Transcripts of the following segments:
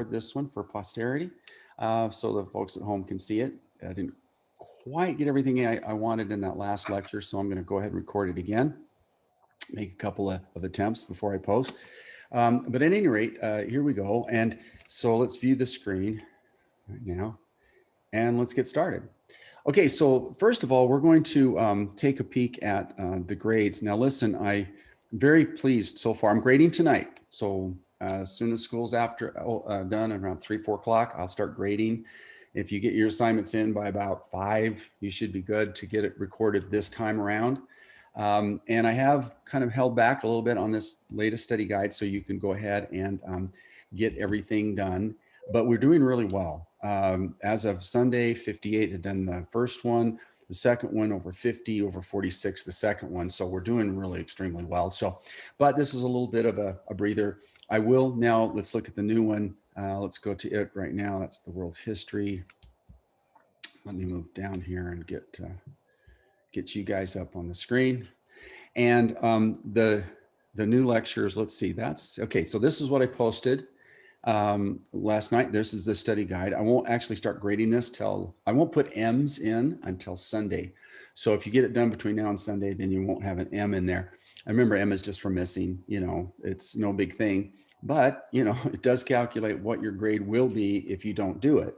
this one for posterity so the folks at home can see it. I didn't quite get everything I wanted in that last lecture, so I'm going to go ahead and record it again, make a couple of attempts before I post. But at any rate, here we go. And so let's view the screen right now and let's get started. Okay, so first of all, we're going to take a peek at the grades. Now listen, I'm very pleased so far. I'm grading tonight. So as soon as school's done around 3, 4 o'clock, I'll start grading. If you get your assignments in by about 5, you should be good to get it recorded this time around. And I have kind of held back a little bit on this latest study guide so you can go ahead and get everything done. But we're doing really well. As of Sunday, 58 had done the first one, the second one over 50, over 46, the second one. So we're doing really extremely well. So, but this is a little bit of a breather. I will now, let's look at the new one. Let's go to it right now. That's the world history. Let me move down here and get you guys up on the screen. And the new lectures, let's see, that's, okay, so this is what I posted last night. This is the study guide. I won't actually start grading this till, I won't put M's in until Sunday. So if you get it done between now and Sunday, then you won't have an M in there. I remember M is just for missing, you know, it's no big thing, but you know, it does calculate what your grade will be if you don't do it.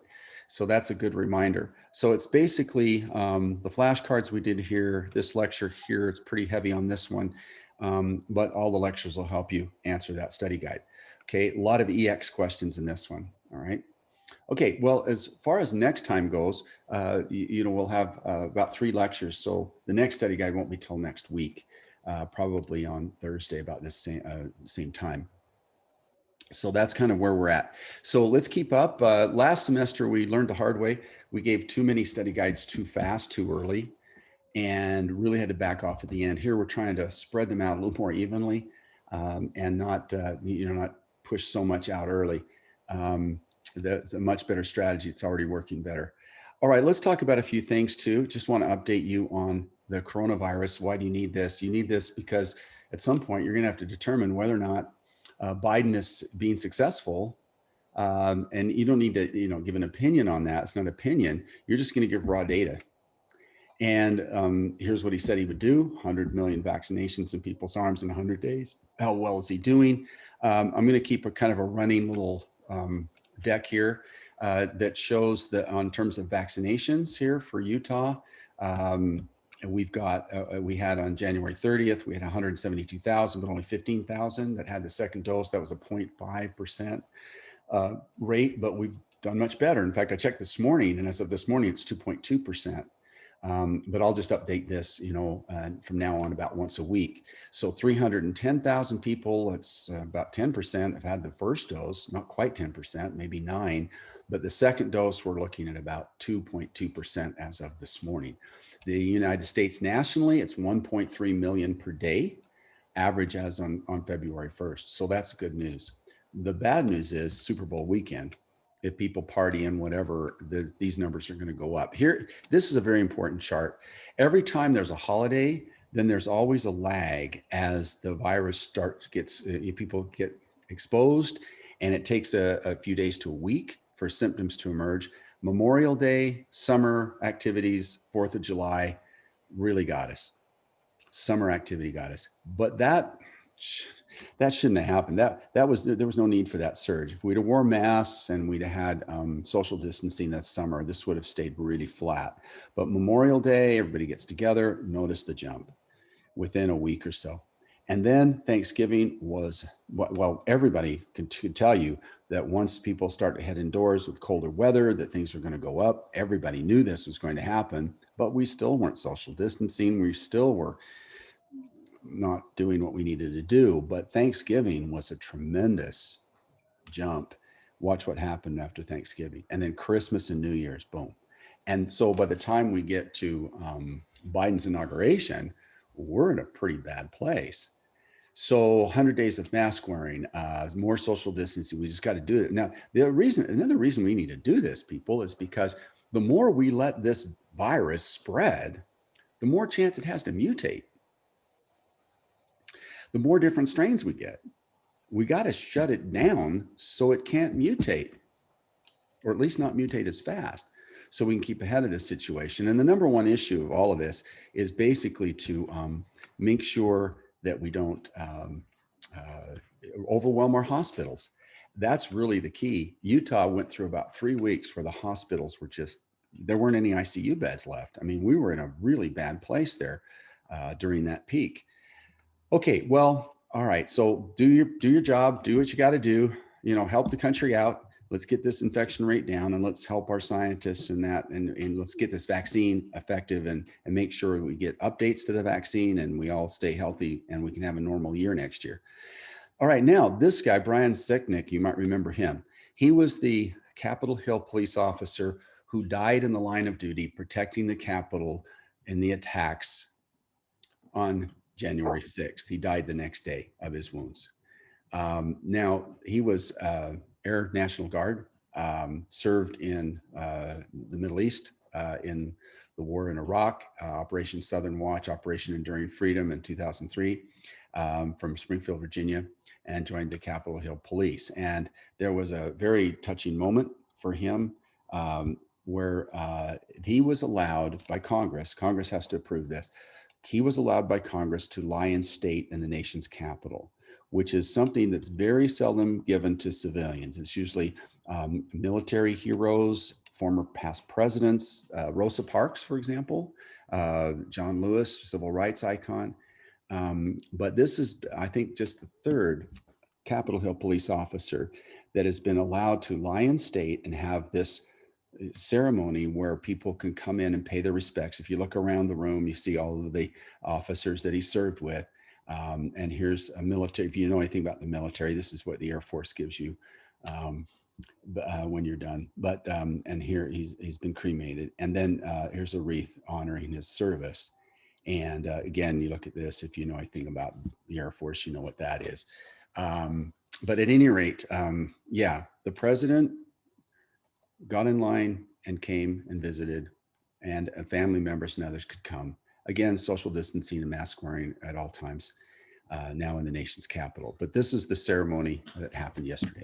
So that's a good reminder. So it's basically the flashcards we did here, this lecture here, it's pretty heavy on this one, but all the lectures will help you answer that study guide. Okay, a lot of EX questions in this one, all right? Okay, well, as far as next time goes, you know, we'll have about 3 lectures. So the next study guide won't be till next week, probably on Thursday about this same time. So that's kind of where we're at. So let's keep up. Last semester, we learned the hard way. We gave too many study guides too fast, too early, and really had to back off at the end. Here, we're trying to spread them out a little more evenly and not, you know, not push so much out early. That's a much better strategy. It's already working better. All right, let's talk about a few things too. Just want to update you on the coronavirus. Why do you need this? You need this because at some point, you're going to have to determine whether or not Biden is being successful, and you don't need to, you know, give an opinion on that. It's not opinion. You're just going to give raw data. And here's what he said he would do: 100 million vaccinations in people's arms in 100 days. How well is he doing? I'm going to keep a kind of a running little deck here that shows that on terms of vaccinations here for Utah. We've got, we had on January 30th, we had 172,000, but only 15,000 that had the second dose. That was a 0.5% rate, but we've done much better. In fact, I checked this morning, and as of this morning, it's 2.2%. But I'll just update this, you know, from now on about once a week. So 310,000 people, it's about 10% have had the first dose, not quite 10%, maybe 9. But the second dose, we're looking at about 2.2% as of this morning. The United States nationally, it's 1.3 million per day, average as on February 1st. So that's good news. The bad news is Super Bowl weekend. If people party and whatever, these numbers are going to go up. Here, this is a very important chart. Every time there's a holiday, then there's always a lag as the virus people get exposed, and it takes a few days to a week for symptoms to emerge. Memorial Day, summer activities, 4th of July really got us. Summer activity got us, but that shouldn't have happened. There was no need for that surge. If we'd have worn masks and we'd have had social distancing that summer, this would have stayed really flat. But Memorial Day, everybody gets together, notice the jump within a week or so. And then Thanksgiving was, well, everybody can tell you that once people start to head indoors with colder weather, that things are going to go up. Everybody knew this was going to happen, but we still weren't social distancing. We still were not doing what we needed to do. But Thanksgiving was a tremendous jump. Watch what happened after Thanksgiving. And then Christmas and New Year's, boom. And so by the time we get to Biden's inauguration, we're in a pretty bad place. So 100 days of mask wearing, more social distancing, we just got to do it. Now, another reason we need to do this, people, is because the more we let this virus spread, the more chance it has to mutate. The more different strains we get. we got to shut it down so it can't mutate, or at least not mutate as fast, so we can keep ahead of this situation. And the number one issue of all of this is basically to make sure that we don't overwhelm our hospitals. That's really the key. Utah went through about 3 weeks where the hospitals were just, there weren't any ICU beds left. I mean, we were in a really bad place there during that peak. Okay, well, all right. So do your job, do what you got to do, help the country out. Let's get this infection rate down, and let's help our scientists in that, and let's get this vaccine effective, and make sure we get updates to the vaccine and we all stay healthy and we can have a normal year next year. All right, now this guy, Brian Sicknick, you might remember him. He was the Capitol Hill police officer who died in the line of duty protecting the Capitol in the attacks on January 6th. He died the next day of his wounds. Now, he was Air National Guard, served in the Middle East in the war in Iraq, Operation Southern Watch, Operation Enduring Freedom in 2003, from Springfield, Virginia, and joined the Capitol Hill Police. And there was a very touching moment for him where he was allowed by Congress has to approve this, he was allowed by Congress to lie in state in the nation's capital, which is something that's very seldom given to civilians. It's usually military heroes, former past presidents, Rosa Parks, for example, John Lewis, civil rights icon. But this is, I think, just the third Capitol Hill police officer that has been allowed to lie in state and have this ceremony where people can come in and pay their respects. If you look around the room, you see all of the officers that he served with. And here's a military, if you know anything about the military, this is what the Air Force gives you when you're done. But, and here he's been cremated. And then here's a wreath honoring his service. And again, you look at this, if you know anything about the Air Force, you know what that is. But at any rate, yeah, the president got in line and came and visited, and family members and others could come. Again, social distancing and mask wearing at all times now in the nation's capital. But this is the ceremony that happened yesterday.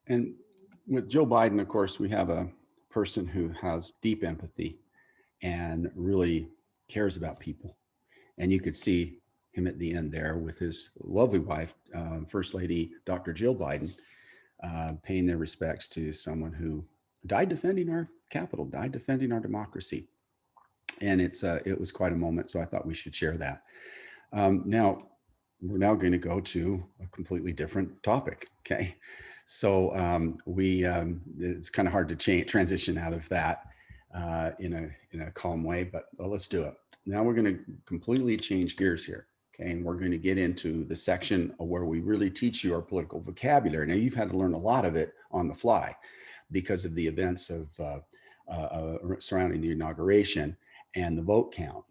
And with Joe Biden, of course, we have a person who has deep empathy and really cares about people. And you could see him at the end there with his lovely wife, First Lady Dr. Jill Biden, paying their respects to someone who died defending our capital, died defending our democracy. And it was quite a moment. So I thought we should share that. Now, we're now going to go to a completely different topic. Okay. So it's kind of hard to transition out of that in a calm way, but let's do it. Now we're going to completely change gears here. Okay. And we're going to get into the section where we really teach you our political vocabulary. Now you've had to learn a lot of it on the fly because of the events of surrounding the inauguration and the vote count.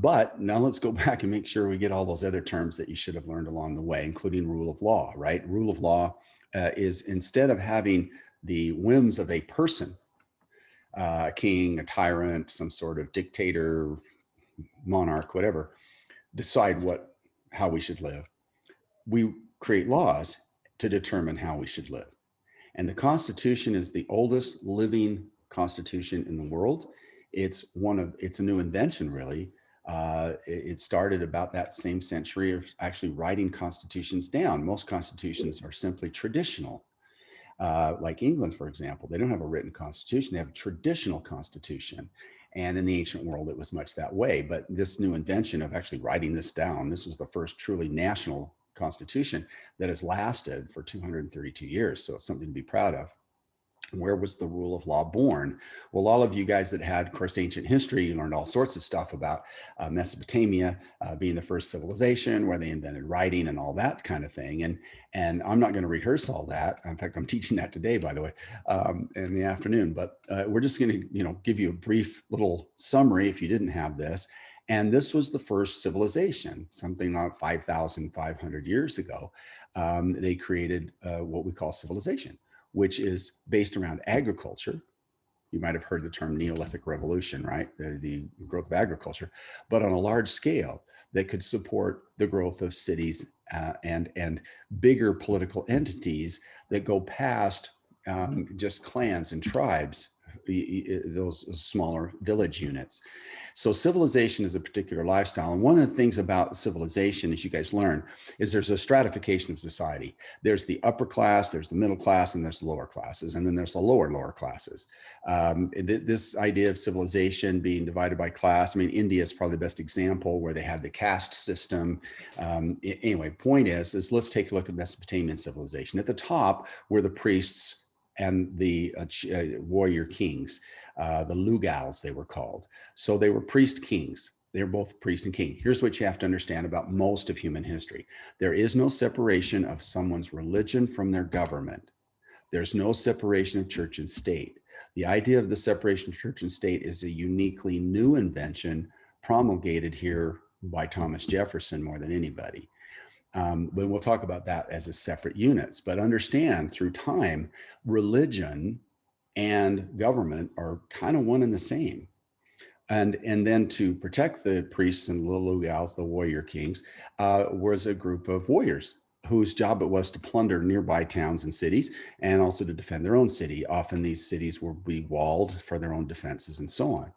But now let's go back and make sure we get all those other terms that you should have learned along the way, including rule of law, right? Rule of law is, instead of having the whims of a person, a king, a tyrant, some sort of dictator, monarch, whatever, decide how we should live. We create laws to determine how we should live. And the Constitution is the oldest living constitution in the world. It's a new invention, really. It started about that same century of actually writing constitutions down. Most constitutions are simply traditional. Like England, for example, they don't have a written constitution, they have a traditional constitution. And in the ancient world, it was much that way. But this new invention of actually writing this down, this was the first truly national constitution that has lasted for 232 years. So it's something to be proud of. Where was the rule of law born? Well, all of you guys that had, of course, ancient history, you learned all sorts of stuff about Mesopotamia being the first civilization where they invented writing and all that kind of thing. And I'm not going to rehearse all that. In fact, I'm teaching that today, by the way, in the afternoon. But we're just going to, give you a brief little summary if you didn't have this. And this was the first civilization, something like 5,500 years ago. They created what we call civilization, which is based around agriculture. You might have heard the term Neolithic Revolution, right? The growth of agriculture, but on a large scale that could support the growth of cities and bigger political entities that go past just clans and tribes, those smaller village units. So civilization is a particular lifestyle. And one of the things about civilization, as you guys learn, is there's a stratification of society. There's the upper class, there's the middle class, and there's the lower classes. And then there's the lower classes. This idea of civilization being divided by class, I mean, India is probably the best example where they had the caste system. Anyway, point is let's take a look at Mesopotamian civilization. At the top were the priests and the warrior kings, the Lugals, they were called. So they were priest kings. They're both priest and king. Here's what you have to understand about most of human history. There is no separation of someone's religion from their government. There's no separation of church and state. The idea of the separation of church and state is a uniquely new invention promulgated here by Thomas Jefferson more than anybody. But we'll talk about that as a separate units. But understand, through time, religion and government are kind of one and the same. And then to protect the priests and the Lugals, the warrior kings, was a group of warriors whose job it was to plunder nearby towns and cities and also to defend their own city. Often these cities would be walled for their own defenses and so on.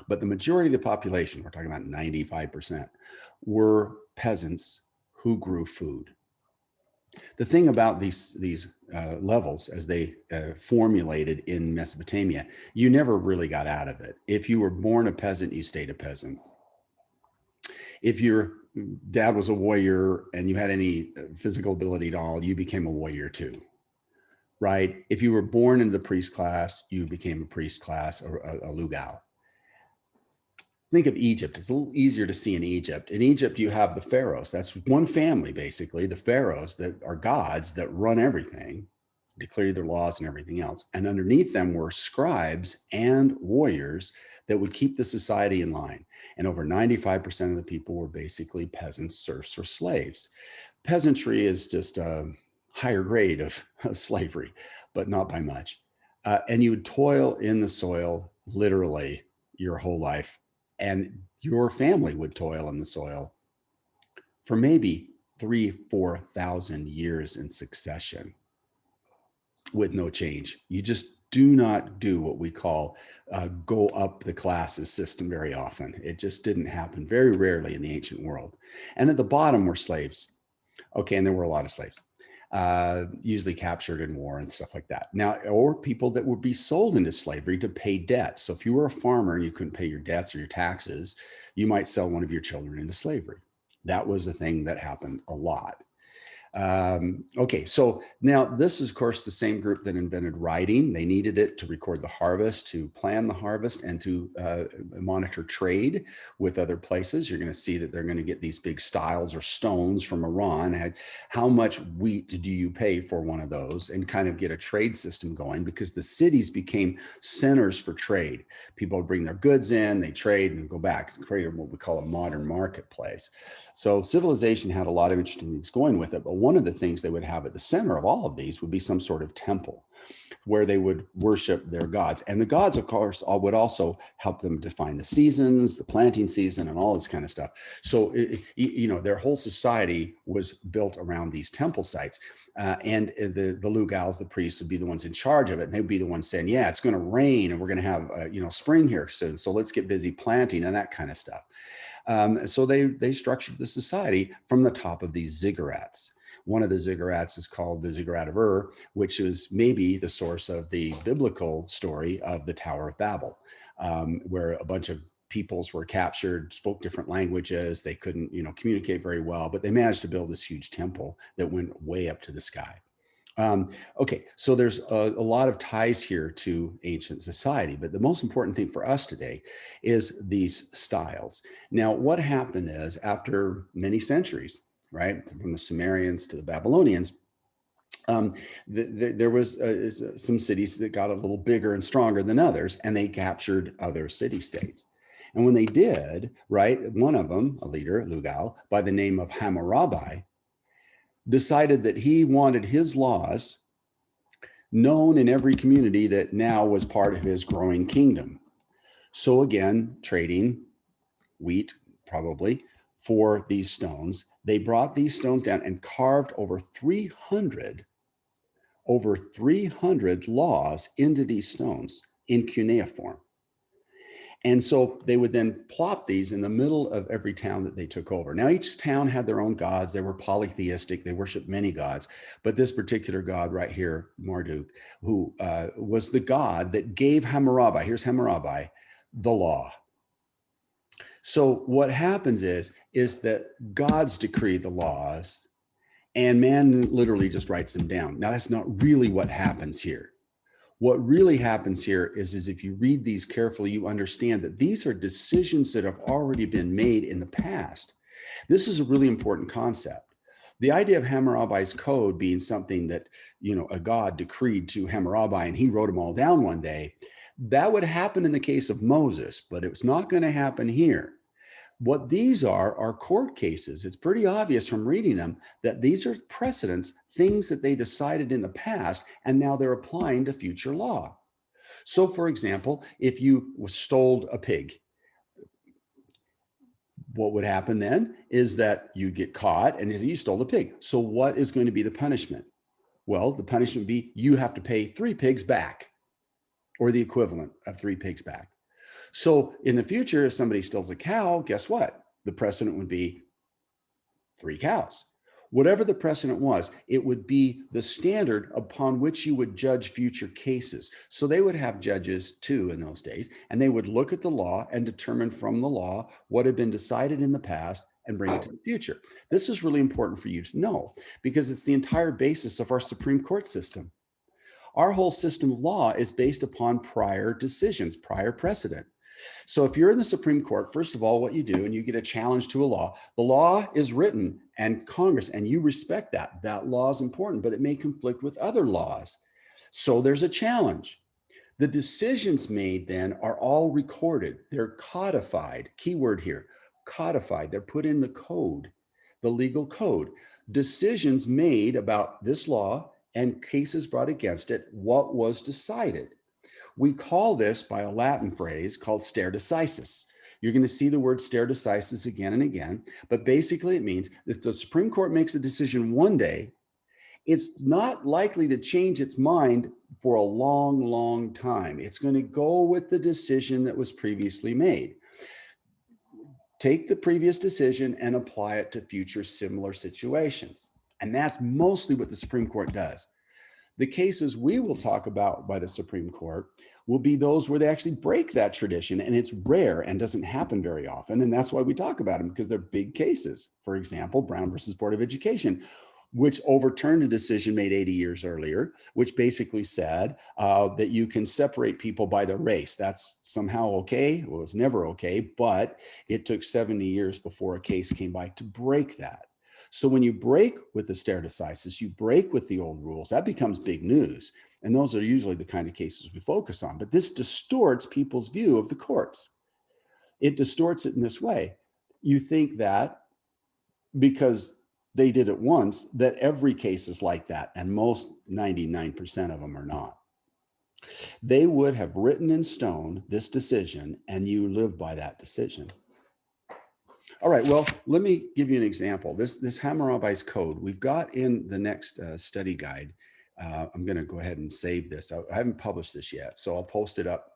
But the majority of the population, we're talking about 95%, were peasants who grew food. The thing about these levels as they formulated in Mesopotamia, you never really got out of it. If you were born a peasant, you stayed a peasant. If your dad was a warrior and you had any physical ability at all, you became a warrior too, right? If you were born into the priest class, you became a priest class or a Lugal. Think of Egypt. It's a little easier to see in Egypt. In Egypt, you have the pharaohs. That's one family, basically, the pharaohs that are gods that run everything, declare their laws and everything else. And underneath them were scribes and warriors that would keep the society in line. And over 95% of the people were basically peasants, serfs, or slaves. Peasantry is just a higher grade of slavery, but not by much. And you would toil in the soil literally your whole life. And your family would toil in the soil for maybe 3,000-4,000 years in succession with no change. You just do not do what we call go up the classes system very often. It just didn't happen, very rarely in the ancient world. And at the bottom were slaves. Okay, and there were a lot of slaves. Usually captured in war and stuff like that. Now, or people that would be sold into slavery to pay debt. So if you were a farmer and you couldn't pay your debts or your taxes, you might sell one of your children into slavery. That was a thing that happened a lot. Okay, so now this is, of course, the same group that invented writing. They needed it to record the harvest, to plan the harvest, and to monitor trade with other places. You're going to see that they're going to get these big stiles or stones from Iran. How much wheat do you pay for one of those? And kind of get a trade system going, because the cities became centers for trade. People would bring their goods in, they trade and go back. It's created what we call a modern marketplace. So civilization had a lot of interesting things going with it, but one of the things they would have at the center of all of these would be some sort of temple where they would worship their gods. And the gods, of course, would also help them define the seasons, the planting season, and all this kind of stuff. So, their whole society was built around these temple sites. And the Lugals, the priests, would be the ones in charge of it. And they'd be the ones saying, yeah, it's going to rain and we're going to have, spring here soon. So let's get busy planting and that kind of stuff. So they structured the society from the top of these ziggurats. One of the ziggurats is called the Ziggurat of Ur, which is maybe the source of the biblical story of the Tower of Babel, where a bunch of peoples were captured, spoke different languages. They couldn't, communicate very well, but they managed to build this huge temple that went way up to the sky. Okay, so there's a lot of ties here to ancient society, but the most important thing for us today is these styles. Now, what happened is after many centuries, right, from the Sumerians to the Babylonians, there was some cities that got a little bigger and stronger than others, and they captured other city-states. And when they did, right, one of them, a leader, Lugal, by the name of Hammurabi, decided that he wanted his laws known in every community that now was part of his growing kingdom. So again, trading wheat, probably, for these stones. They brought these stones down and carved over 300 laws into these stones in cuneiform. And so they would then plop these in the middle of every town that they took over. Now, each town had their own gods. They were polytheistic. They worshiped many gods. But this particular god right here, Marduk, who was the god that gave Hammurabi, here's Hammurabi, the law. So what happens is that gods decree the laws and man literally just writes them down. Now, that's not really what happens here. What really happens here is if you read these carefully, you understand that these are decisions that have already been made in the past. This is a really important concept. The idea of Hammurabi's code being something that, a god decreed to Hammurabi and he wrote them all down one day, that would happen in the case of Moses, but it's not going to happen here. What these are court cases. It's pretty obvious from reading them that these are precedents, things that they decided in the past, and now they're applying to future law. So for example, if you stole a pig, what would happen then is that you get caught and you stole the pig. So what is going to be the punishment? Well, the punishment would be you have to pay 3 pigs back, or the equivalent of 3 pigs back. So in the future, if somebody steals a cow, guess what? The precedent would be 3 cows. Whatever the precedent was, it would be the standard upon which you would judge future cases. So they would have judges too in those days, and they would look at the law and determine from the law what had been decided in the past and bring it to the future. This is really important for you to know because it's the entire basis of our Supreme Court system. Our whole system of law is based upon prior decisions, prior precedent. So if you're in the Supreme Court, first of all, what you do, and you get a challenge to a law, the law is written and Congress, and you respect that. That law is important, but it may conflict with other laws. So there's a challenge. The decisions made then are all recorded. They're codified. Keyword here, codified. They're put in the code, the legal code. Decisions made about this law and cases brought against it, what was decided. We call this by a Latin phrase called stare decisis. You're going to see the word stare decisis again and again, but basically it means if the Supreme Court makes a decision one day, it's not likely to change its mind for a long, long time. It's going to go with the decision that was previously made. Take the previous decision and apply it to future similar situations. And that's mostly what the Supreme Court does. The cases we will talk about by the Supreme Court will be those where they actually break that tradition, and it's rare and doesn't happen very often. And that's why we talk about them, because they're big cases. For example, Brown versus Board of Education, which overturned a decision made 80 years earlier, which basically said that you can separate people by their race. That's somehow okay. Well, it was never okay, but it took 70 years before a case came by to break that. So when you break with the stare decisis, you break with the old rules, that becomes big news. And those are usually the kind of cases we focus on. But this distorts people's view of the courts. It distorts it in this way. You think that because they did it once, that every case is like that. And most 99% of them are not. They would have written in stone this decision, and you live by that decision. All right, well, let me give you an example. This Hammurabi's code, we've got in the next study guide. I'm going to go ahead and save this. I haven't published this yet, so I'll post it up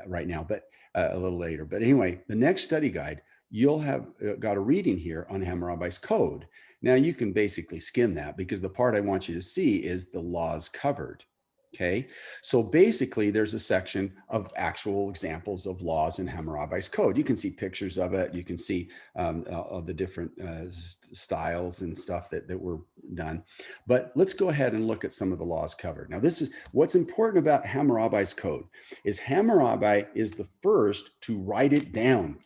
right now, but a little later. But anyway, the next study guide, you'll have got a reading here on Hammurabi's code. Now, you can basically skim that because the part I want you to see is the laws covered. Okay, so basically there's a section of actual examples of laws in Hammurabi's code. You can see pictures of it. You can see of the different styles and stuff that were done. But let's go ahead and look at some of the laws covered. Now, this is what's important about Hammurabi's code is Hammurabi is the first to write it down,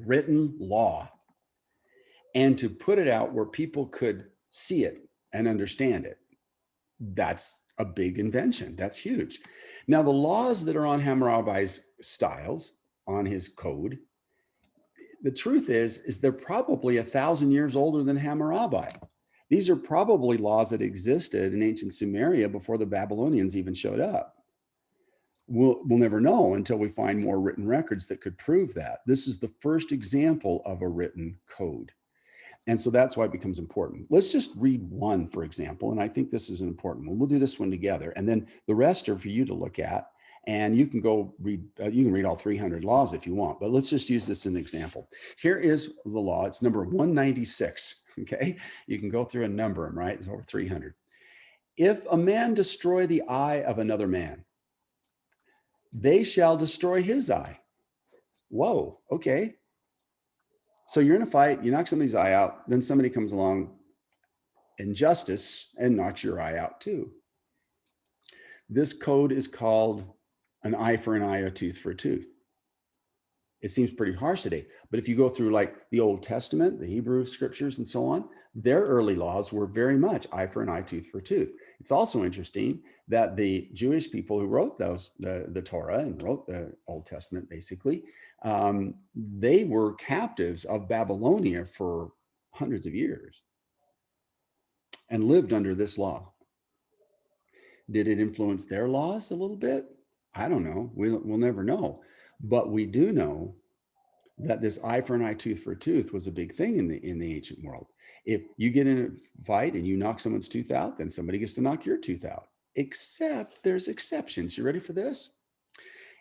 written law, and to put it out where people could see it and understand it. That's a big invention. That's huge. Now, the laws that are on Hammurabi's styles, on his code, the truth is they're probably 1,000 years older than Hammurabi. These are probably laws that existed in ancient Sumeria before the Babylonians even showed up. We'll never know until we find more written records that could prove that. This is the first example of a written code. And so that's why it becomes important. Let's just read one, for example, and I think this is an important one. We'll do this one together, and then the rest are for you to look at, and you can go read, you can read all 300 laws if you want, but let's just use this as an example. Here is the law. It's number 196, okay? You can go through and number them, right? It's over 300. If a man destroy the eye of another man, they shall destroy his eye. Whoa, okay. So you're in a fight, you knock somebody's eye out, then somebody comes along in justice and knocks your eye out too. This code is called an eye for an eye, a tooth for a tooth. It seems pretty harsh today, but if you go through like the Old Testament, the Hebrew scriptures and so on, their early laws were very much eye for an eye, tooth for a tooth. It's also interesting that the Jewish people who wrote those, the Torah and wrote the Old Testament, basically, they were captives of Babylonia for hundreds of years and lived under this law. Did it influence their laws a little bit? I don't know. We'll never know. But we do know that this eye for an eye, tooth for a tooth was a big thing in the ancient world. If you get in a fight and you knock someone's tooth out, then somebody gets to knock your tooth out. Except there's exceptions. You ready for this?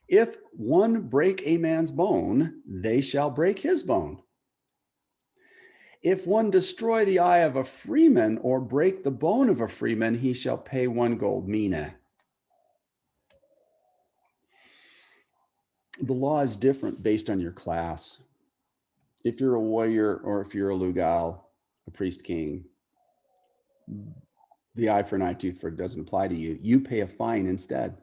If one break a man's bone, they shall break his bone. If one destroy the eye of a freeman or break the bone of a freeman, he shall pay 1 gold mina. The law is different based on your class. If you're a warrior or if you're a lugal, a priest king, the eye for an eye, tooth for it doesn't apply to you. You pay a fine instead.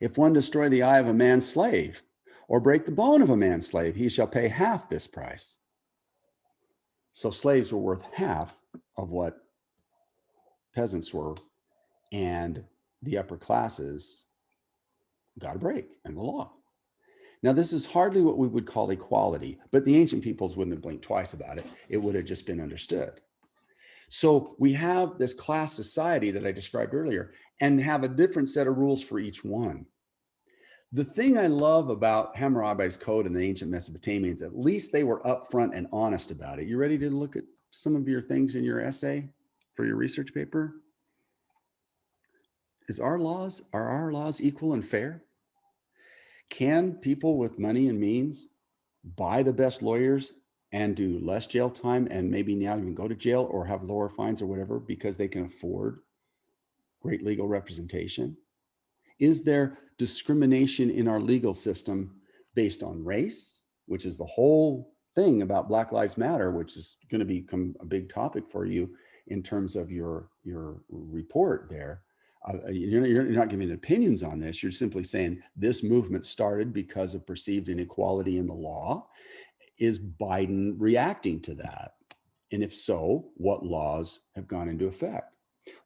If one destroy the eye of a man's slave or break the bone of a man's slave, he shall pay half this price. So slaves were worth half of what peasants were, and the upper classes got a break in the law. Now, this is hardly what we would call equality, but the ancient peoples wouldn't have blinked twice about it. It would have just been understood. So we have this class society that I described earlier and have a different set of rules for each one. The thing I love about Hammurabi's code and the ancient Mesopotamians, at least they were upfront and honest about it. You ready to look at some of your things in your essay for your research paper? Are our laws equal and fair? Can people with money and means buy the best lawyers and do less jail time and maybe now even go to jail or have lower fines or whatever because they can afford great legal representation? Is there discrimination in our legal system based on race, which is the whole thing about Black Lives Matter, which is going to become a big topic for you in terms of your report there? You're not giving opinions on this. You're simply saying this movement started because of perceived inequality in the law. Is Biden reacting to that? And if so, what laws have gone into effect?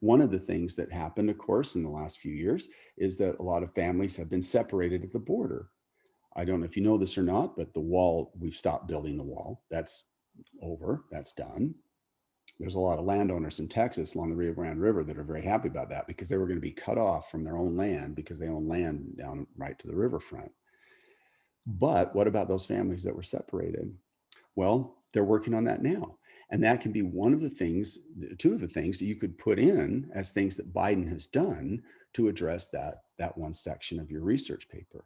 One of the things that happened, of course, in the last few years is that a lot of families have been separated at the border. I don't know if you know this or not, but the wall, we've stopped building the wall. That's over. That's done. There's a lot of landowners in Texas along the Rio Grande River that are very happy about that because they were going to be cut off from their own land because they own land down right to the riverfront. But what about those families that were separated? Well, they're working on that now. And that can be one of the things, two of the things that you could put in as things that Biden has done to address that one section of your research paper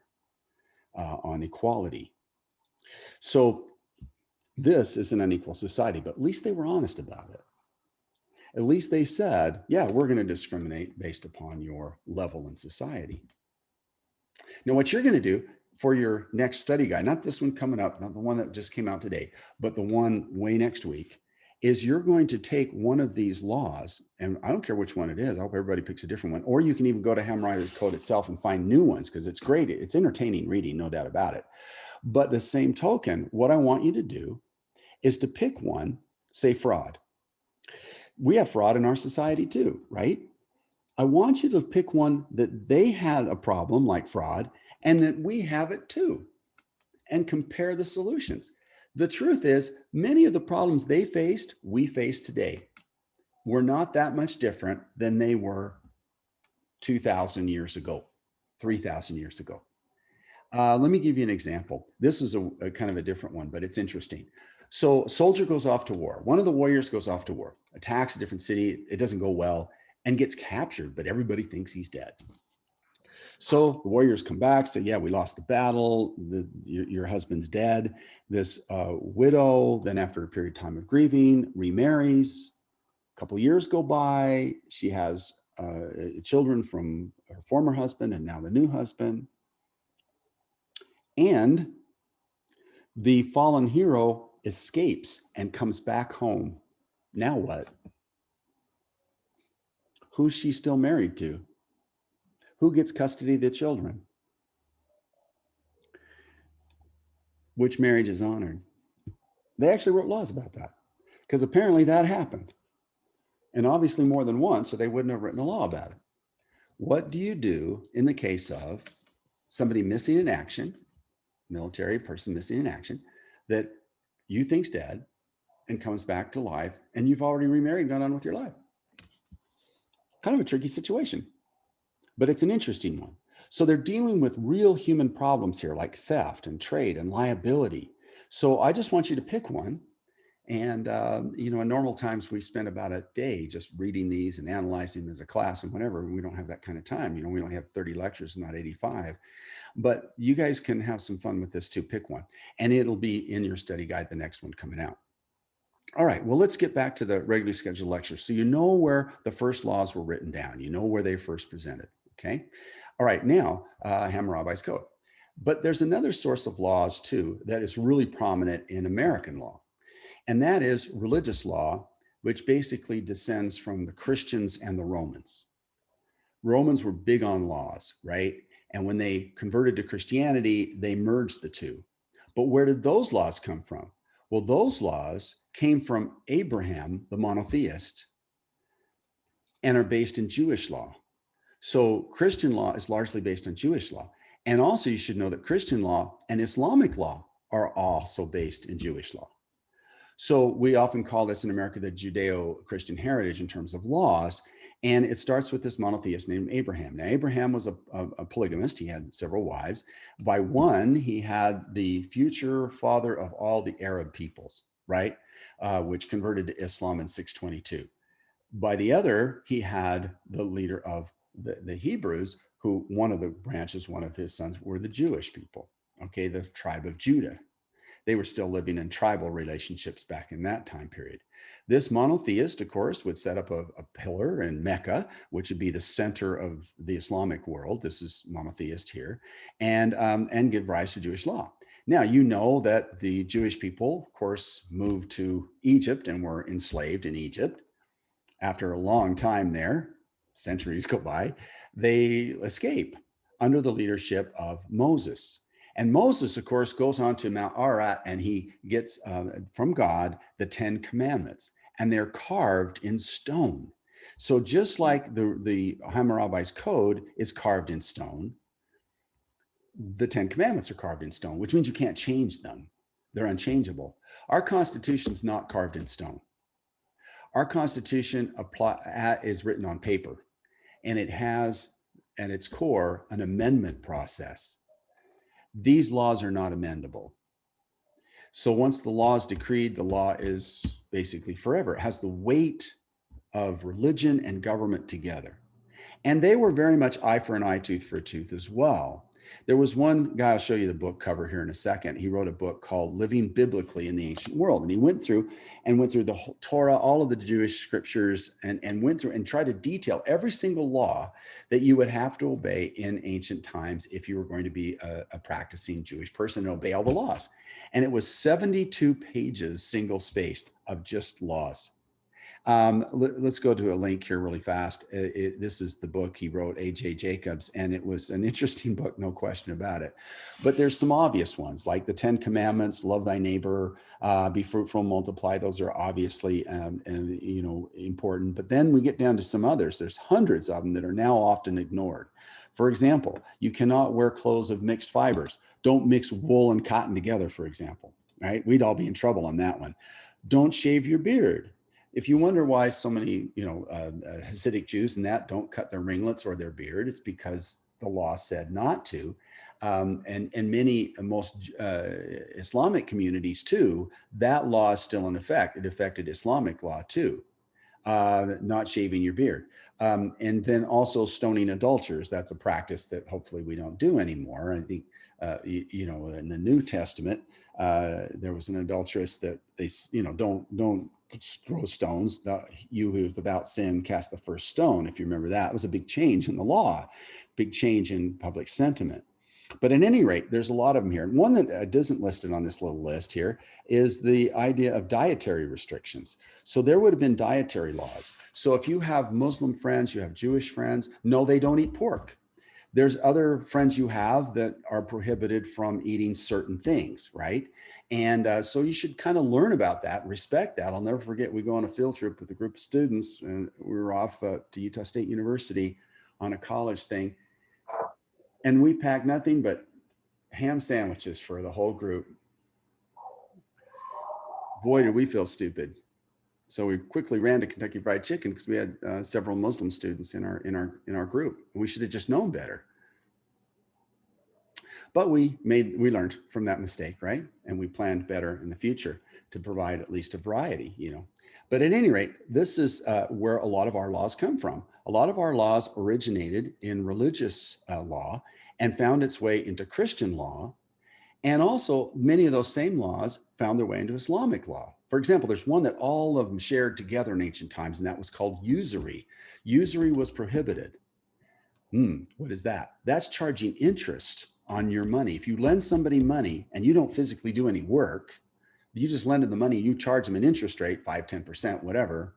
on equality. So this is an unequal society, but at least they were honest about it. At least they said, yeah, we're going to discriminate based upon your level in society. Now, what you're going to do for your next study guide, not this one coming up, not the one that just came out today, but the one way next week, is you're going to take one of these laws, and I don't care which one it is, I hope everybody picks a different one, or you can even go to Hammurabi's Code itself and find new ones because it's great. It's entertaining reading, no doubt about it. But the same token, what I want you to do is to pick one, say fraud. We have fraud in our society too, right? I want you to pick one that they had a problem like fraud and that we have it too, and compare the solutions. The truth is, many of the problems they faced, we face today. We're not that much different than they were 2,000 years ago, 3,000 years ago. Let me give you an example. This is a kind of a different one, but it's interesting. So soldier goes off to war. One of the warriors goes off to war, attacks a different city. It doesn't go well and gets captured, but everybody thinks he's dead. So the warriors come back, say, yeah, we lost the battle. Your husband's dead. This widow, then after a period of time of grieving, remarries. A couple of years go by. She has children from her former husband and now the new husband. And the fallen hero escapes and comes back home. Now what? Who's she still married to? Who gets custody of the children? Which marriage is honored? They actually wrote laws about that because apparently that happened. And obviously more than once, so they wouldn't have written a law about it. What do you do in the case of somebody missing in action, military person missing in action, that you think's dead and comes back to life and you've already remarried and gone on with your life? Kind of a tricky situation, but it's an interesting one. So they're dealing with real human problems here, like theft and trade and liability. So I just want you to pick one. And, in normal times, we spend about a day just reading these and analyzing them as a class and whatever. We don't have that kind of time. We only have 30 lectures, not 85. But you guys can have some fun with this too. Pick one. And it'll be in your study guide, the next one coming out. All right, well, let's get back to the regularly scheduled lecture. So you know where the first laws were written down. You know where they first presented, okay? All right, now Hammurabi's Code. But there's another source of laws too that is really prominent in American law. And that is religious law, which basically descends from the Christians and the Romans. Romans were big on laws, right? And when they converted to Christianity, they merged the two. But where did those laws come from? Well, those laws came from Abraham, the monotheist, and are based in Jewish law. So Christian law is largely based on Jewish law. And also you should know that Christian law and Islamic law are also based in Jewish law. So we often call this in America the Judeo-Christian heritage in terms of laws. And it starts with this monotheist named Abraham. Now, Abraham was a polygamist. He had several wives. By one, he had the future father of all the Arab peoples, right? Which converted to Islam in 622. By the other, he had the leader of the Hebrews, who one of the branches, one of his sons were the Jewish people, okay, the tribe of Judah. They were still living in tribal relationships back in that time period. This monotheist, of course, would set up a pillar in Mecca, which would be the center of the Islamic world. This is monotheist here, and give rise to Jewish law. Now, you know that the Jewish people, of course, moved to Egypt and were enslaved in Egypt. After a long time there, centuries go by, they escape under the leadership of Moses. And Moses, of course, goes on to Mount Ararat and he gets from God the 10 commandments, and they're carved in stone. So just like the Hammurabi's Code is carved in stone, the 10 commandments are carved in stone, which means you can't change them. They're unchangeable. Our Constitution's not carved in stone. Our Constitution is written on paper, and it has at its core an amendment process. These laws are not amendable. So once the law is decreed, the law is basically forever. It has the weight of religion and government together. And they were very much eye for an eye, tooth for a tooth as well. There was one guy, I'll show you the book cover here in a second. He wrote a book called Living Biblically in the Ancient World. And he went through the whole Torah, all of the Jewish scriptures, and went through and tried to detail every single law that you would have to obey in ancient times if you were going to be a practicing Jewish person and obey all the laws. And it was 72 pages, single spaced, of just laws. Let's go to a link here really fast. This is the book he wrote, A.J. Jacobs, and it was an interesting book, no question about it. But there's some obvious ones, like the 10 Commandments, love thy neighbor, be fruitful, multiply. Those are obviously, important. But then we get down to some others. There's hundreds of them that are now often ignored. For example, you cannot wear clothes of mixed fibers. Don't mix wool and cotton together, for example, right? We'd all be in trouble on that one. Don't shave your beard. If you wonder why so many, Hasidic Jews and that don't cut their ringlets or their beard, it's because the law said not to. And most Islamic communities too, that law is still in effect. It affected Islamic law too, not shaving your beard. And then also stoning adulterers. That's a practice that hopefully we don't do anymore. I think, in the New Testament, there was an adulteress that they, don't throw stones. You who is without sin cast the first stone. If you remember that, it was a big change in the law, big change in public sentiment. But at any rate, there's a lot of them here. One that isn't listed on this little list here is the idea of dietary restrictions. So there would have been dietary laws. So if you have Muslim friends, you have Jewish friends, no, they don't eat pork. There's other friends you have that are prohibited from eating certain things, right? And so you should kind of learn about that, respect that. I'll never forget, we go on a field trip with a group of students, and we were off to Utah State University on a college thing. And we packed nothing but ham sandwiches for the whole group. Boy, did we feel stupid. So we quickly ran to Kentucky Fried Chicken because we had several Muslim students in our group. We should have just known better. But we learned from that mistake, right? And we planned better in the future to provide at least a variety, But at any rate, this is where a lot of our laws come from. A lot of our laws originated in religious law and found its way into Christian law. And also many of those same laws found their way into Islamic law. For example, there's one that all of them shared together in ancient times, and that was called usury. Usury was prohibited. What is that? That's charging interest on your money. If you lend somebody money and you don't physically do any work, you just lend them the money, you charge them an interest rate, 5, 10%, whatever.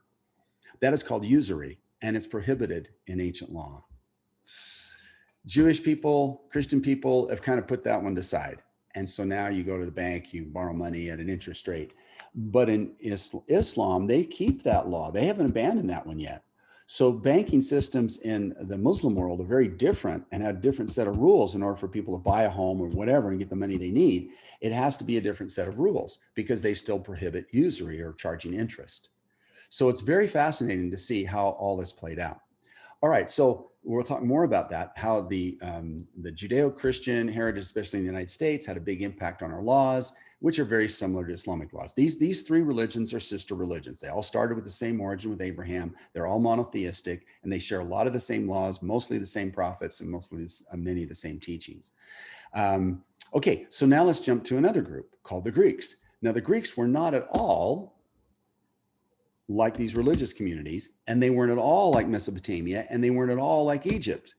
That is called usury, and it's prohibited in ancient law. Jewish people, Christian people have kind of put that one to side. And so now you go to the bank, you borrow money at an interest rate. But in Islam, they keep that law. They haven't abandoned that one yet. So banking systems in the Muslim world are very different and have a different set of rules. In order for people to buy a home or whatever and get the money they need, it has to be a different set of rules because they still prohibit usury or charging interest. So it's very fascinating to see how all this played out. All right, so we'll talk more about that, how the Judeo-Christian heritage, especially in the United States, had a big impact on our laws, which are very similar to Islamic laws. These three religions are sister religions. They all started with the same origin with Abraham. They're all monotheistic, and they share a lot of the same laws, mostly the same prophets, and many of the same teachings. Okay, so now let's jump to another group called the Greeks. Now, the Greeks were not at all like these religious communities, and they weren't at all like Mesopotamia, and they weren't at all like Egypt.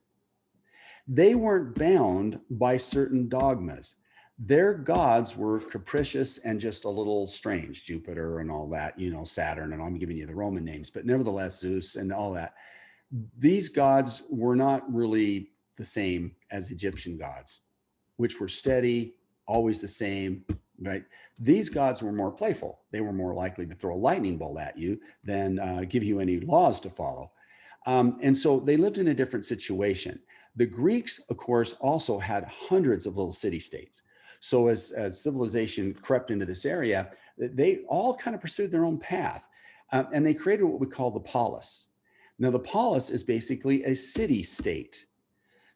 They weren't bound by certain dogmas. Their gods were capricious and just a little strange, Jupiter and all that, Saturn, and I'm giving you the Roman names, but nevertheless, Zeus and all that. These gods were not really the same as Egyptian gods, which were steady, always the same, right? These gods were more playful. They were more likely to throw a lightning bolt at you than give you any laws to follow. And so they lived in a different situation. The Greeks, of course, also had hundreds of little city-states. So as civilization crept into this area, they all kind of pursued their own path. And they created what we call the polis. Now, the polis is basically a city state.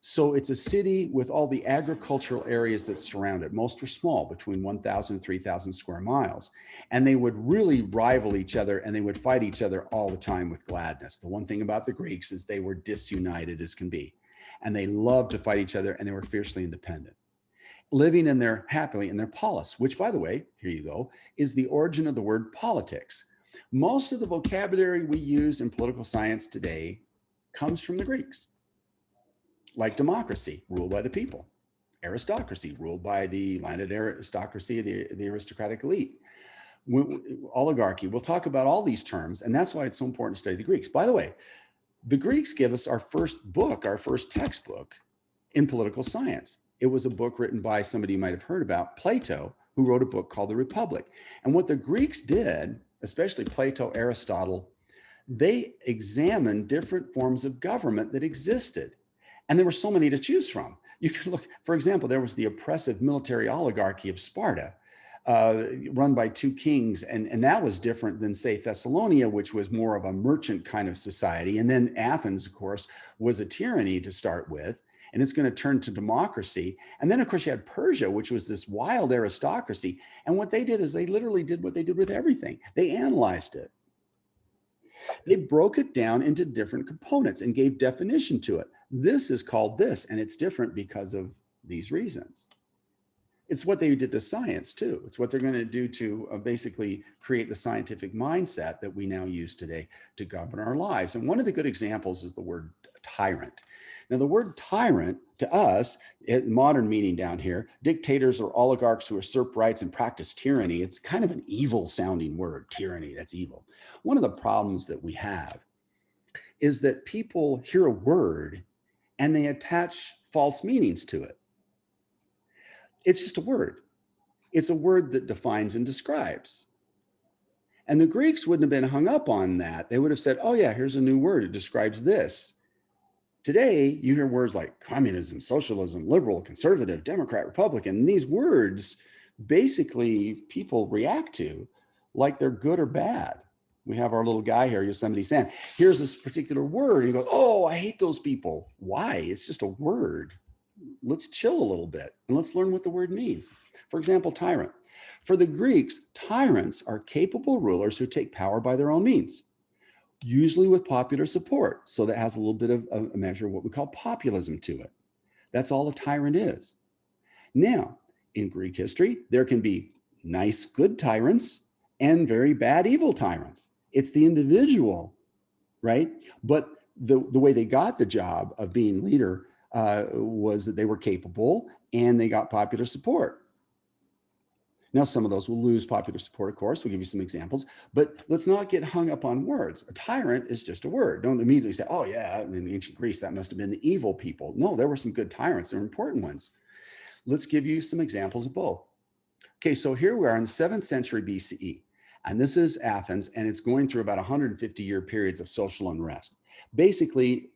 So it's a city with all the agricultural areas that surround it. Most were small, between 1,000 and 3,000 square miles. And they would really rival each other, and they would fight each other all the time with gladness. The one thing about the Greeks is they were disunited as can be. And they loved to fight each other, and they were fiercely independent. Living in their happily in their polis, which, by the way, here you go, is the origin of the word politics. Most of the vocabulary we use in political science today comes from the Greeks. Like democracy, ruled by the people. Aristocracy, ruled by the landed aristocracy, the aristocratic elite. Oligarchy, we'll talk about all these terms, and that's why it's so important to study the Greeks. By the way, the Greeks give us our first book, our first textbook in political science. It was a book written by somebody you might have heard about, Plato, who wrote a book called The Republic. And what the Greeks did, especially Plato, Aristotle, they examined different forms of government that existed. And there were so many to choose from. You could look, for example, there was the oppressive military oligarchy of Sparta, run by two kings. And that was different than, say, Thessalonica, which was more of a merchant kind of society. And then Athens, of course, was a tyranny to start with. And it's going to turn to democracy. And then, of course, you had Persia, which was this wild aristocracy. And what they did is they literally did what they did with everything. They analyzed it. They broke it down into different components and gave definition to it. This is called this, and it's different because of these reasons. It's what they did to science too. It's what they're going to do to basically create the scientific mindset that we now use today to govern our lives. And one of the good examples is the word tyrant. Now, the word tyrant to us, modern meaning down here, dictators or oligarchs who usurp rights and practice tyranny. It's kind of an evil sounding word, tyranny, that's evil. One of the problems that we have is that people hear a word and they attach false meanings to it. It's just a word. It's a word that defines and describes. And the Greeks wouldn't have been hung up on that. They would have said, oh yeah, here's a new word. It describes this. Today, you hear words like communism, socialism, liberal, conservative, Democrat, Republican. These words, basically, people react to like they're good or bad. We have our little guy here, Yosemite Sam. Here's this particular word. And you go, oh, I hate those people. Why? It's just a word. Let's chill a little bit and let's learn what the word means. For example, tyrant. For the Greeks, tyrants are capable rulers who take power by their own means, usually with popular support. So that has a little bit of a measure of what we call populism to it. That's all a tyrant is. Now, in Greek history, there can be nice, good tyrants and very bad, evil tyrants. It's the individual, right? But the way they got the job of being leader was that they were capable and they got popular support. Now, some of those will lose popular support, of course. We'll give you some examples, but let's not get hung up on words. A tyrant is just a word. Don't immediately say, oh yeah, in ancient Greece, that must have been the evil people. No, there were some good tyrants. There were important ones. Let's give you some examples of both. Okay, so here we are in 7th century BCE, and this is Athens, and it's going through about 150-year periods of social unrest. Basically,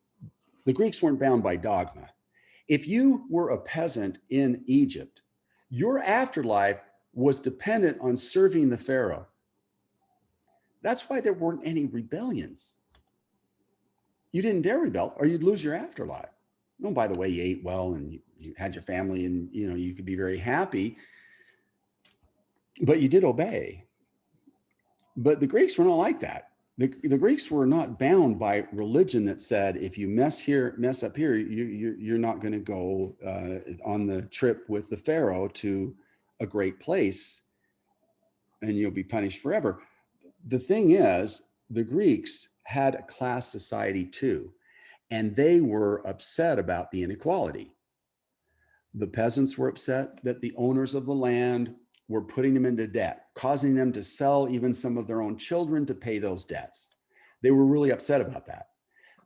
the Greeks weren't bound by dogma. If you were a peasant in Egypt, your afterlife was dependent on serving the pharaoh. That's why there weren't any rebellions. You didn't dare rebel or you'd lose your afterlife. Oh, by the way, you ate well and you had your family and you could be very happy, but you did obey. But the Greeks were not like that. The Greeks were not bound by religion that said, if you mess up here, you're not going to go on the trip with the pharaoh to a great place and you'll be punished forever. The thing is, the Greeks had a class society too, and they were upset about the inequality. The peasants were upset that the owners of the land were putting them into debt, causing them to sell even some of their own children to pay those debts. They were really upset about that.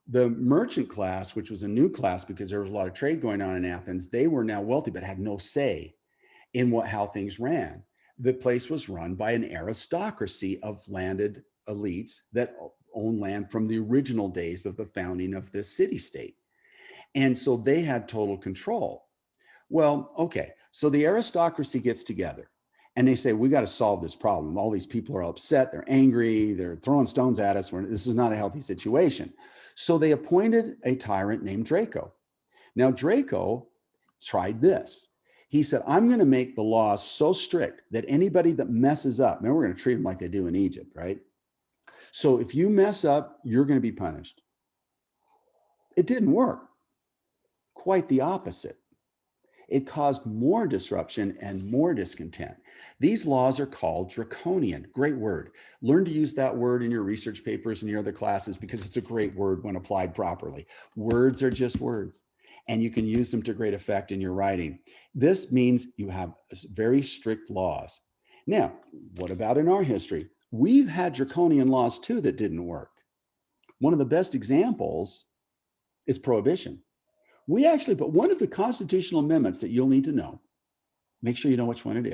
The merchant class, which was a new class because there was a lot of trade going on in Athens, they were now wealthy but had no say in how things ran. The place was run by an aristocracy of landed elites that owned land from the original days of the founding of this city-state. And so they had total control. Well, okay. So the aristocracy gets together and they say, we got to solve this problem. All these people are upset. They're angry. They're throwing stones at us. This is not a healthy situation. So they appointed a tyrant named Draco. Now, Draco tried this. He said, I'm going to make the laws so strict that anybody that messes up, now we're going to treat them like they do in Egypt, right? So if you mess up, you're going to be punished. It didn't work. Quite the opposite. It caused more disruption and more discontent. These laws are called draconian. Great word. Learn to use that word in your research papers and your other classes because it's a great word when applied properly. Words are just words, and you can use them to great effect in your writing. This means you have very strict laws. Now, what about in our history? We've had draconian laws too that didn't work. One of the best examples is prohibition. We actually, but one of the constitutional amendments that you'll need to know, make sure you know which one it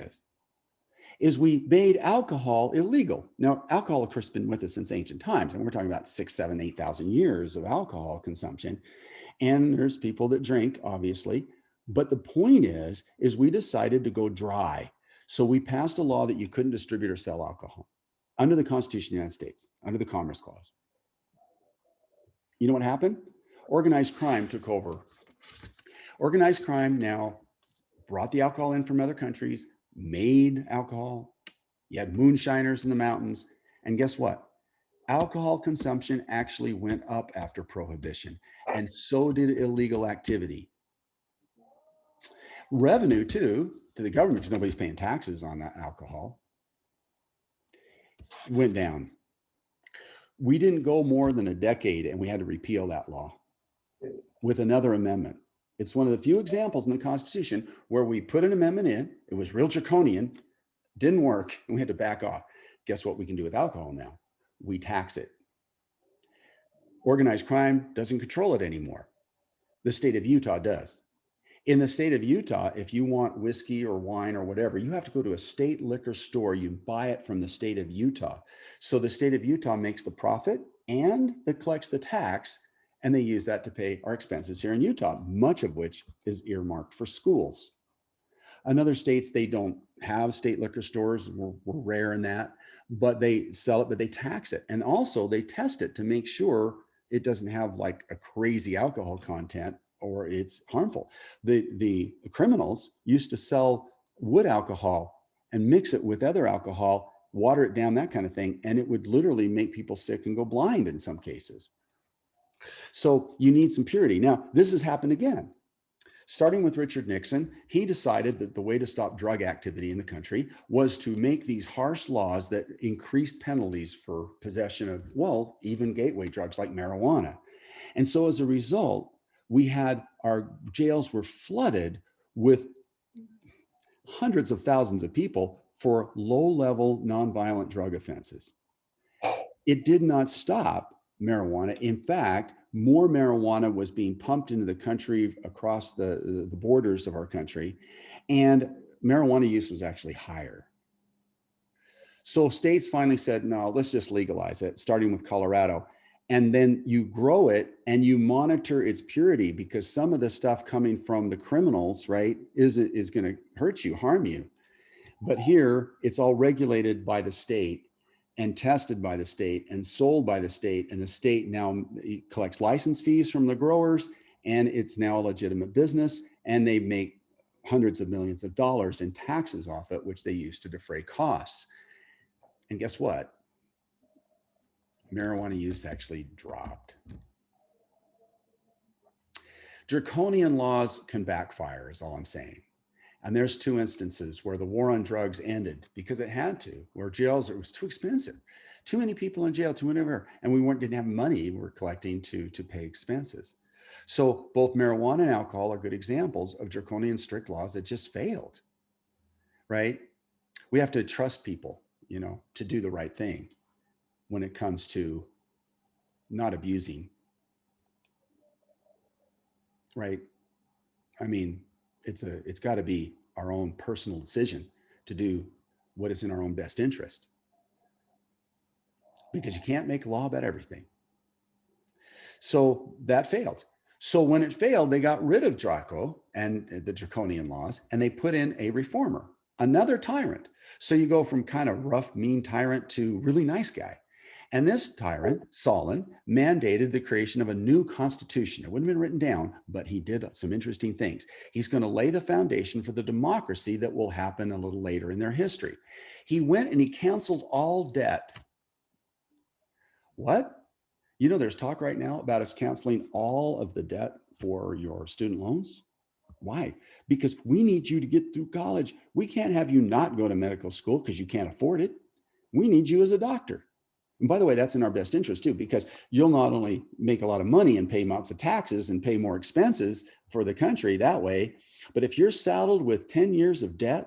is we made alcohol illegal. Now, alcohol, of course, has been with us since ancient times, and we're talking about 6, 7, 8,000 years of alcohol consumption. And there's people that drink, obviously. But the point is we decided to go dry. So we passed a law that you couldn't distribute or sell alcohol under the Constitution of the United States, under the Commerce Clause. You know what happened? Organized crime took over. Organized crime now brought the alcohol in from other countries, made alcohol. You had moonshiners in the mountains. And guess what? Alcohol consumption actually went up after prohibition, and so did illegal activity. Revenue, too, to the government, because nobody's paying taxes on that alcohol, went down. We didn't go more than a decade, and we had to repeal that law with another amendment. It's one of the few examples in the Constitution where we put an amendment in, it was real draconian, didn't work, and we had to back off. Guess what we can do with alcohol now? We tax it. Organized crime doesn't control it anymore. The state of Utah does. In the state of Utah, if you want whiskey or wine or whatever, you have to go to a state liquor store. You buy it from the state of Utah. So the state of Utah makes the profit and it collects the tax, and they use that to pay our expenses here in Utah, much of which is earmarked for schools. In other states, they don't have state liquor stores. We're rare in that, but they sell it, but they tax it. And also they test it to make sure it doesn't have like a crazy alcohol content or it's harmful. The criminals used to sell wood alcohol and mix it with other alcohol, water it down, that kind of thing. And it would literally make people sick and go blind in some cases. So you need some purity. Now, this has happened again. Starting with Richard Nixon, he decided that the way to stop drug activity in the country was to make these harsh laws that increased penalties for possession of, well, even gateway drugs like marijuana. And so as a result, we had our jails were flooded with hundreds of thousands of people for low-level nonviolent drug offenses. It did not stop marijuana. In fact, more marijuana was being pumped into the country across the borders of our country, and marijuana use was actually higher. So states finally said, no, let's just legalize it, starting with Colorado. And then you grow it and you monitor its purity, because some of the stuff coming from the criminals, right, is going to hurt you, harm you. But here it's all regulated by the state and tested by the state and sold by the state. And the state now collects license fees from the growers, and it's now a legitimate business. And they make hundreds of millions of dollars in taxes off it, which they use to defray costs. And guess what? Marijuana use actually dropped. Draconian laws can backfire, is all I'm saying. And there's two instances where the war on drugs ended because it had to, where jails, it was too expensive. Too many people in jail, too many, and we didn't have money we're collecting to pay expenses. So both marijuana and alcohol are good examples of draconian strict laws that just failed, right? We have to trust people, to do the right thing when it comes to not abusing, right? I mean, it's got to be our own personal decision to do what is in our own best interest, because you can't make law about everything. So that failed. So when it failed, they got rid of Draco and the draconian laws, and they put in a reformer, another tyrant. So you go from kind of rough, mean tyrant to really nice guy. And this tyrant, Solon, mandated the creation of a new constitution. It wouldn't have been written down, but he did some interesting things. He's going to lay the foundation for the democracy that will happen a little later in their history. He went and he canceled all debt. What? You know, there's talk right now about us canceling all of the debt for your student loans. Why? Because we need you to get through college. We can't have you not go to medical school because you can't afford it. We need you as a doctor. And by the way, that's in our best interest too, because you'll not only make a lot of money and pay lots of taxes and pay more expenses for the country that way, but if you're saddled with 10 years of debt,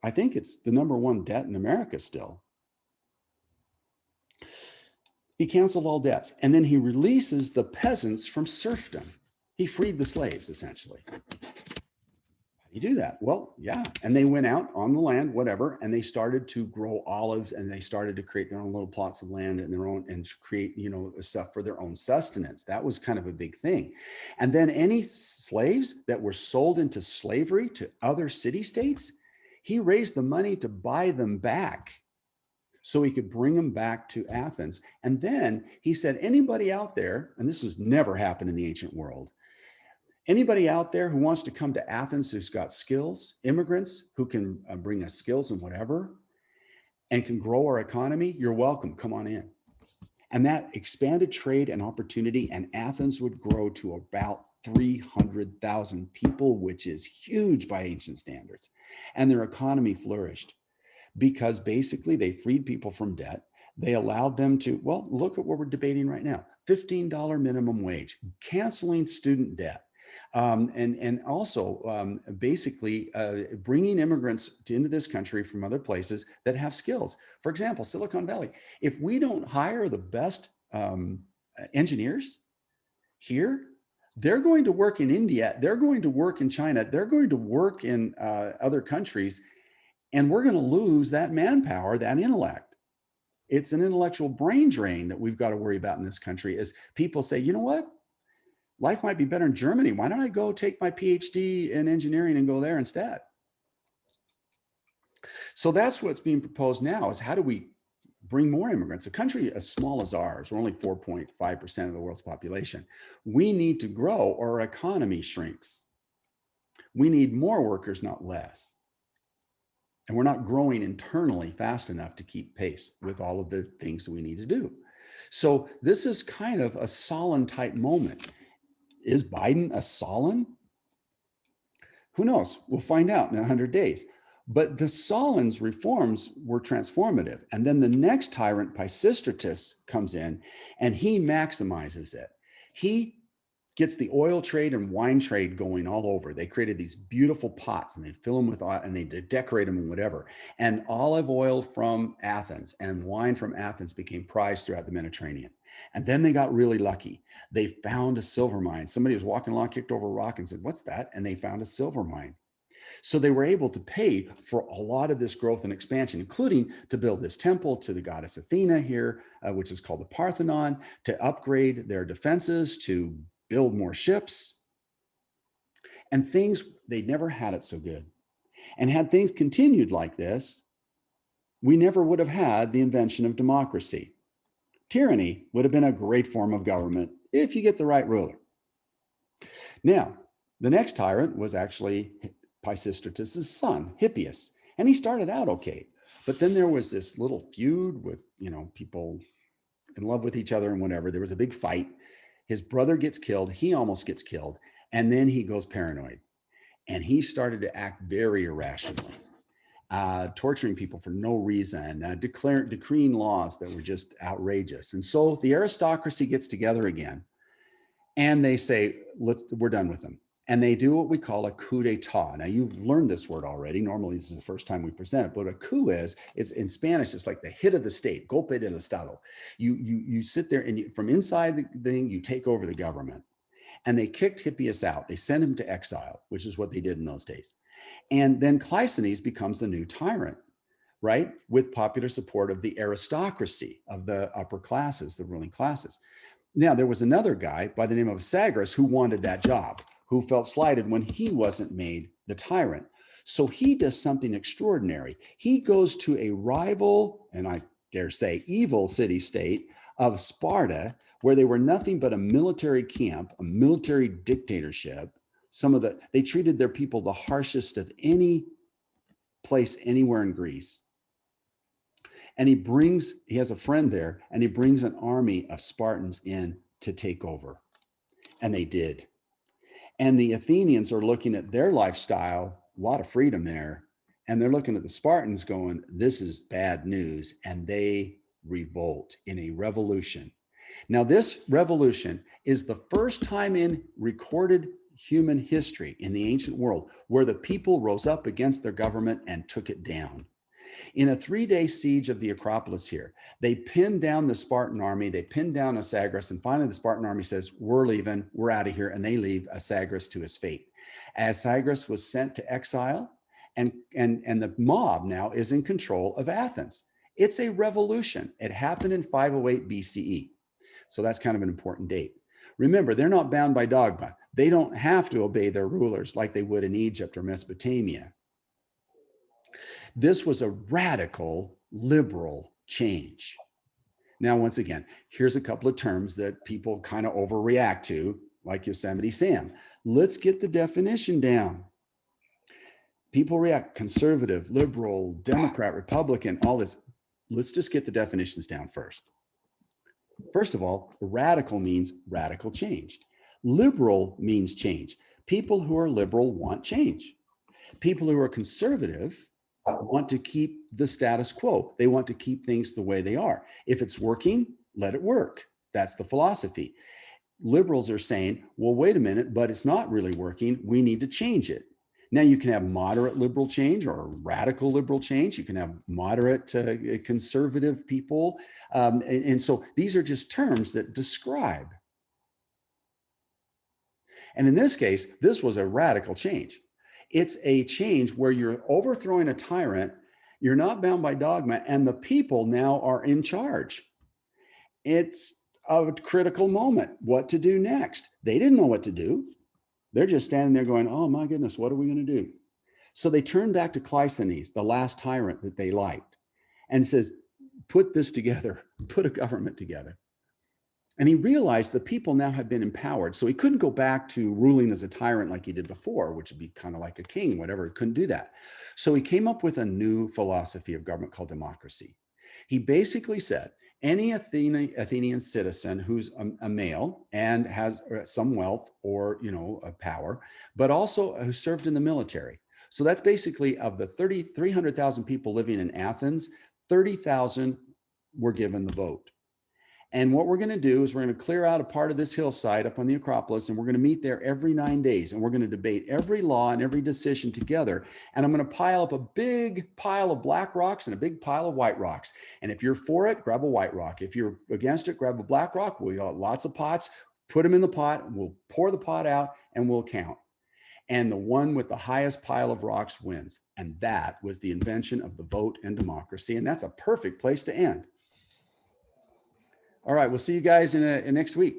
I think it's the #1 debt in America still. He canceled all debts, and then he releases the peasants from serfdom. He freed the slaves, essentially. How do you do that? Well, yeah. And they went out on the land, whatever, and they started to grow olives, and they started to create their own little plots of land and their own, and create, stuff for their own sustenance. That was kind of a big thing. And then any slaves that were sold into slavery to other city-states, he raised the money to buy them back, so he could bring them back to Athens. And then he said, anybody out there, and this has never happened in the ancient world, anybody out there who wants to come to Athens who's got skills, immigrants who can bring us skills and whatever, and can grow our economy, you're welcome, come on in. And that expanded trade and opportunity, and Athens would grow to about 300,000 people, which is huge by ancient standards. And their economy flourished, because basically they freed people from debt. They allowed them to, well, look at what we're debating right now, $15 minimum wage, canceling student debt, and also basically bringing immigrants into this country from other places that have skills. For example, Silicon Valley. If we don't hire the best engineers here, they're going to work in India, they're going to work in China, they're going to work in other countries, and we're going to lose that manpower, that intellect. It's an intellectual brain drain that we've got to worry about in this country, as people say, you know what? Life might be better in Germany. Why don't I go take my PhD in engineering and go there instead? So that's what's being proposed now, is how do we bring more immigrants? A country as small as ours, we're only 4.5% of the world's population. We need to grow or our economy shrinks. We need more workers, not less. And we're not growing internally fast enough to keep pace with all of the things that we need to do. So this is kind of a Solon type moment. Is Biden a Solon? Who knows? We'll find out in 100 days. But the Solon's reforms were transformative. And then the next tyrant, Pisistratus, comes in and he maximizes it. He gets the oil trade and wine trade going all over. They created these beautiful pots and they fill them with oil and they decorate them and whatever. And olive oil from Athens and wine from Athens became prized throughout the Mediterranean. And then they got really lucky. They found a silver mine. Somebody was walking along, kicked over a rock and said, what's that? And they found a silver mine. So they were able to pay for a lot of this growth and expansion, including to build this temple to the goddess Athena here, which is called the Parthenon, to upgrade their defenses, to build more ships, and things, they never had it so good. And had things continued like this, we never would have had the invention of democracy. Tyranny would have been a great form of government if you get the right ruler. Now, the next tyrant was actually Pisistratus' son, Hippias, and he started out okay. But then there was this little feud with, people in love with each other and whatever. There was a big fight. His brother gets killed. He almost gets killed. And then he goes paranoid. And he started to act very irrationally, torturing people for no reason, decreeing laws that were just outrageous. And so the aristocracy gets together again. And they say, we're done with them. And they do what we call a coup d'etat. Now, you've learned this word already. Normally, this is the first time we present it. But a coup is in Spanish, it's like the hit of the state, golpe del Estado. You sit there and from inside the thing, you take over the government. And they kicked Hippias out. They sent him to exile, which is what they did in those days. And then Cleisthenes becomes the new tyrant, right? With popular support of the aristocracy, of the upper classes, the ruling classes. Now, there was another guy by the name of Sagras who wanted that job, who felt slighted when he wasn't made the tyrant. So he does something extraordinary. He goes to a rival, and I dare say evil city state of Sparta, where they were nothing but a military camp, a military dictatorship. They treated their people the harshest of any place anywhere in Greece. And he has a friend there, and he brings an army of Spartans in to take over. And they did. And the Athenians are looking at their lifestyle, a lot of freedom there. And they're looking at the Spartans going, this is bad news. And they revolt in a revolution. Now, this revolution is the first time in recorded human history in the ancient world where the people rose up against their government and took it down. In a 3-day siege of the Acropolis here, they pinned down the Spartan army, they pinned down Asagras, and finally the Spartan army says, we're leaving, we're out of here, and they leave Asagras to his fate. Asagras was sent to exile, and the mob now is in control of Athens. It's a revolution. It happened in 508 BCE. So that's kind of an important date. Remember, they're not bound by dogma. They don't have to obey their rulers like they would in Egypt or Mesopotamia. This was a radical liberal change. Now, once again, here's a couple of terms that people kind of overreact to, like Yosemite Sam. Let's get the definition down. People react conservative, liberal, Democrat, Republican, all this. Let's just get the definitions down first. First of all, radical means radical change. Liberal means change. People who are liberal want change. People who are conservative want to keep the status quo. They want to keep things the way they are. If it's working, let it work. That's the philosophy. Liberals are saying, well, wait a minute, but it's not really working. We need to change it. Now you can have moderate liberal change or radical liberal change. You can have moderate conservative people. And so these are just terms that describe. And in this case, this was a radical change. It's a change where you're overthrowing a tyrant, you're not bound by dogma, and the people now are in charge. It's a critical moment. What to do next? They didn't know what to do. They're just standing there going, oh my goodness, what are we going to do? So they turned back to Cleisthenes, the last tyrant that they liked, and says, put this together, put a government together. And he realized the people now had been empowered. So he couldn't go back to ruling as a tyrant like he did before, which would be kind of like a king, whatever. He couldn't do that. So he came up with a new philosophy of government called democracy. He basically said, any Athenian citizen who's a male and has some wealth or, a power, but also who served in the military. So that's basically of the 300,000 people living in Athens, 30,000 were given the vote. And what we're going to do is we're going to clear out a part of this hillside up on the Acropolis, and we're going to meet there every 9 days, and we're going to debate every law and every decision together. And I'm going to pile up a big pile of black rocks and a big pile of white rocks. And if you're for it, grab a white rock. If you're against it, grab a black rock. We got lots of pots, put them in the pot. We'll pour the pot out and we'll count. And the one with the highest pile of rocks wins. And that was the invention of the vote and democracy. And that's a perfect place to end. All right, we'll see you guys in next week.